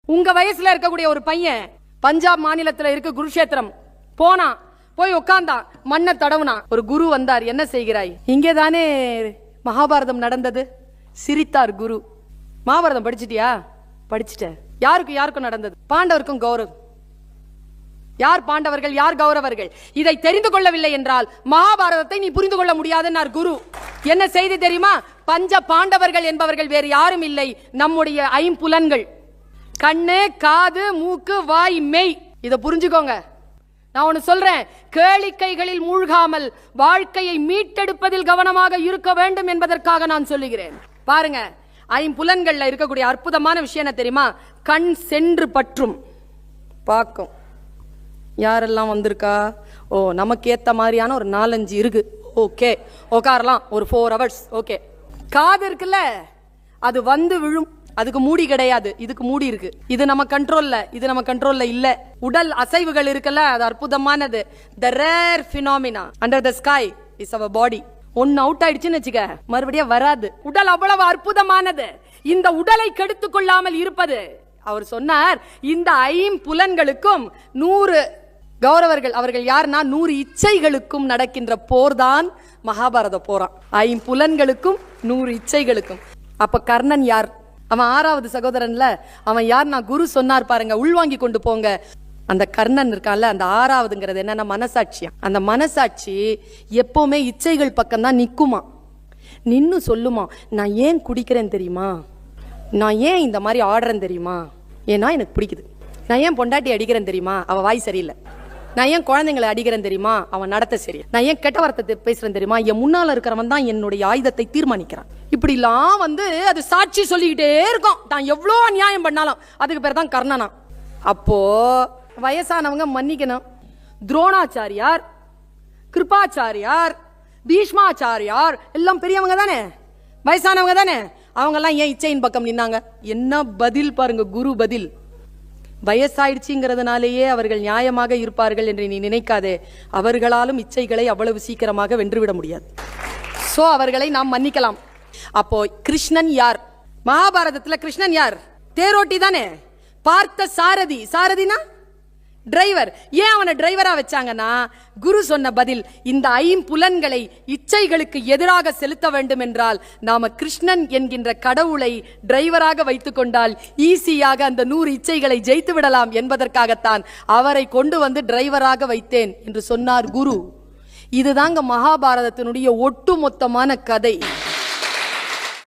உங்க வயசுல இருக்கக்கூடிய ஒரு பையன் பஞ்சாப் மாநிலத்தில் இருக்க குருஷேத்திரம் போனா, போய் உட்கார்ந்தான், மண்ணை தடவுனா. ஒரு குரு வந்தார், என்ன செய்கிறாய்? இங்கேதானே மகாபாரதம் நடந்தது. சிரித்தார் குரு. மகாபாரதம் படிச்சிட்டியா? படிச்சுட்டேன். யாருக்கும் நடந்தது? பாண்டவருக்கும் கௌரவம். யார் பாண்டவர்கள், யார் கௌரவர்கள்? இதை தெரிந்து கொள்ளவில்லை என்றால் மகாபாரதத்தை நீ புரிந்து கொள்ள முடியாதுன்னார் குரு. என்ன செய்தி தெரியுமா? பஞ்ச பாண்டவர்கள் என்பவர்கள் வேறு யாரும் இல்லை, நம்முடைய ஐம்புலன்கள். கண்ணு, காது, மூக்கு, வாய், மெய். இதை புரிஞ்சுக்கோங்க. நான் ஒன்னு சொல்றேன், கேளிக்கைகளில் மூழ்காமல் வாழ்க்கையை மீட்டெடுப்பதில் கவனமாக இருக்க வேண்டும் என்பதற்காக நான் சொல்லுகிறேன். பாருங்க, ஐம்புலன்கள்ல இருக்கக்கூடிய அற்புதமான விஷயம் என்ன தெரியுமா? கண் சென்று பற்றும், பார்க்கும். யாரெல்லாம் வந்திருக்கா? ஓ, நமக்கு ஏத்த மாதிரியான ஒரு 4-5 இருக்கு. ஓகே, உட்காரலாம் ஒரு 4 hours. ஓகே. காது இருக்குல்ல, அது வந்து விழும். அதுக்கு மூடி கிடையாது, இதுக்கு மூடி இருக்கு. இது நம்ம கண்ட்ரோல்ல, இது நம்ம கண்ட்ரோல்ல இல்ல. உடல் அசைவுகள் இருக்குல்ல, அது அற்புதமானது. The rare phenomena under the sky is our body. ஒன்னு அவுட் ஆயிடுச்சுன்னு வச்சுக்க, மறுபடியும் வராது. உடல் அவ்வளவு அற்புதமானது. இந்த உடலை கெடுத்துக் கொள்ளாமல் இருப்பது. அவர் சொன்னார், இந்த ஐம்புலன்களுக்கும் 100 கௌரவர்கள். அவர்கள் யாருன்னா 100 இச்சைகளுக்கும் நடக்கின்ற போர்தான் மகாபாரத போரான். ஐம்புலன்களுக்கும் 100 இச்சைகளுக்கும். அப்ப கர்ணன் யார்? அவன் 6வது சகோதரன்ல. அவன் யார்? நான் குரு சொன்னார் பாருங்க, உள்வாங்கி கொண்டு போங்க. அந்த கர்ணன் இருக்கான்ல, அந்த 6வதுங்கிறது என்னன்னா மனசாட்சியா. அந்த மனசாட்சி எப்பவுமே இச்சைகள் பக்கம் தான் நிக்குமா. நின்னு சொல்லுமா, நான் ஏன் குடிக்கிறேன் தெரியுமா? நான் ஏன் இந்த மாதிரி ஆடுறேன் தெரியுமா? ஏன்னா எனக்கு பிடிக்குது. நான் ஏன் பொண்டாட்டி அடிக்கிறேன் தெரியுமா? அவ வாய் சரியில்லை. நான் ஏன் குழந்தைங்களை அடிக்கிறேன் தெரியுமா? அவன் நடத்த சரியா. நான் ஏன் கெட்ட வார்த்தை பேசுறேன் தெரியுமா? என் முன்னால இருக்கிறவன் தான் என்னுடைய ஆயுதத்தை தீர்மானிக்கிறான். இப்படிலாம் அது சாட்சி சொல்லிக்கிட்டே இருக்கும். தான் எவ்வளோ அநியாயம் பண்ணாலும். அதுக்கு பேர் தான் கர்ணனா. அப்போ வயசானவங்க மன்னிக்கணும். துரோணாச்சாரியார், கிருபாச்சாரியார், பீஷ்மாச்சாரியார் எல்லாம் பெரியவங்க தானே, வயசானவங்க தானே. அவங்க எல்லாம் ஏன் இச்சையின் பக்கம் நின்னாங்க? என்ன பதில் பாருங்க, குரு பதில். வயசாயிடுச்சுங்கிறதுனாலேயே அவர்கள் நியாயமாக இருப்பார்கள் என்று நீ நினைக்காதே. அவர்களாலும் இச்சைகளை அவ்வளவு சீக்கிரமாக வென்றுவிட முடியாது. சோ அவர்களை நாம் மன்னிக்கலாம். அப்போ கிருஷ்ணன் யார்? மகாபாரதத்துல கிருஷ்ணன் யார்? தேரோட்டி தானே. பார்த்த சாரதி. சாரதினா டிரைவர். ஏன் அவனை டிரைவரா வச்சாங்கன்னா, குரு சொன்ன பதில், இந்த ஐம்புலன்களை இச்சைகளுக்கு எதிராக செலுத்த வேண்டும் என்றால் நாம கிருஷ்ணன் என்கின்ற கடவுளை டிரைவராக வைத்துக் கொண்டால் ஈஸியாக அந்த 100 இச்சைகளை ஜெயித்து விடலாம் என்பதற்காகத்தான் அவரை கொண்டு வந்து டிரைவராக வைத்தேன் என்று சொன்னார் குரு. இதுதாங்க மகாபாரதத்தினுடைய ஒட்டுமொத்தமான கதை.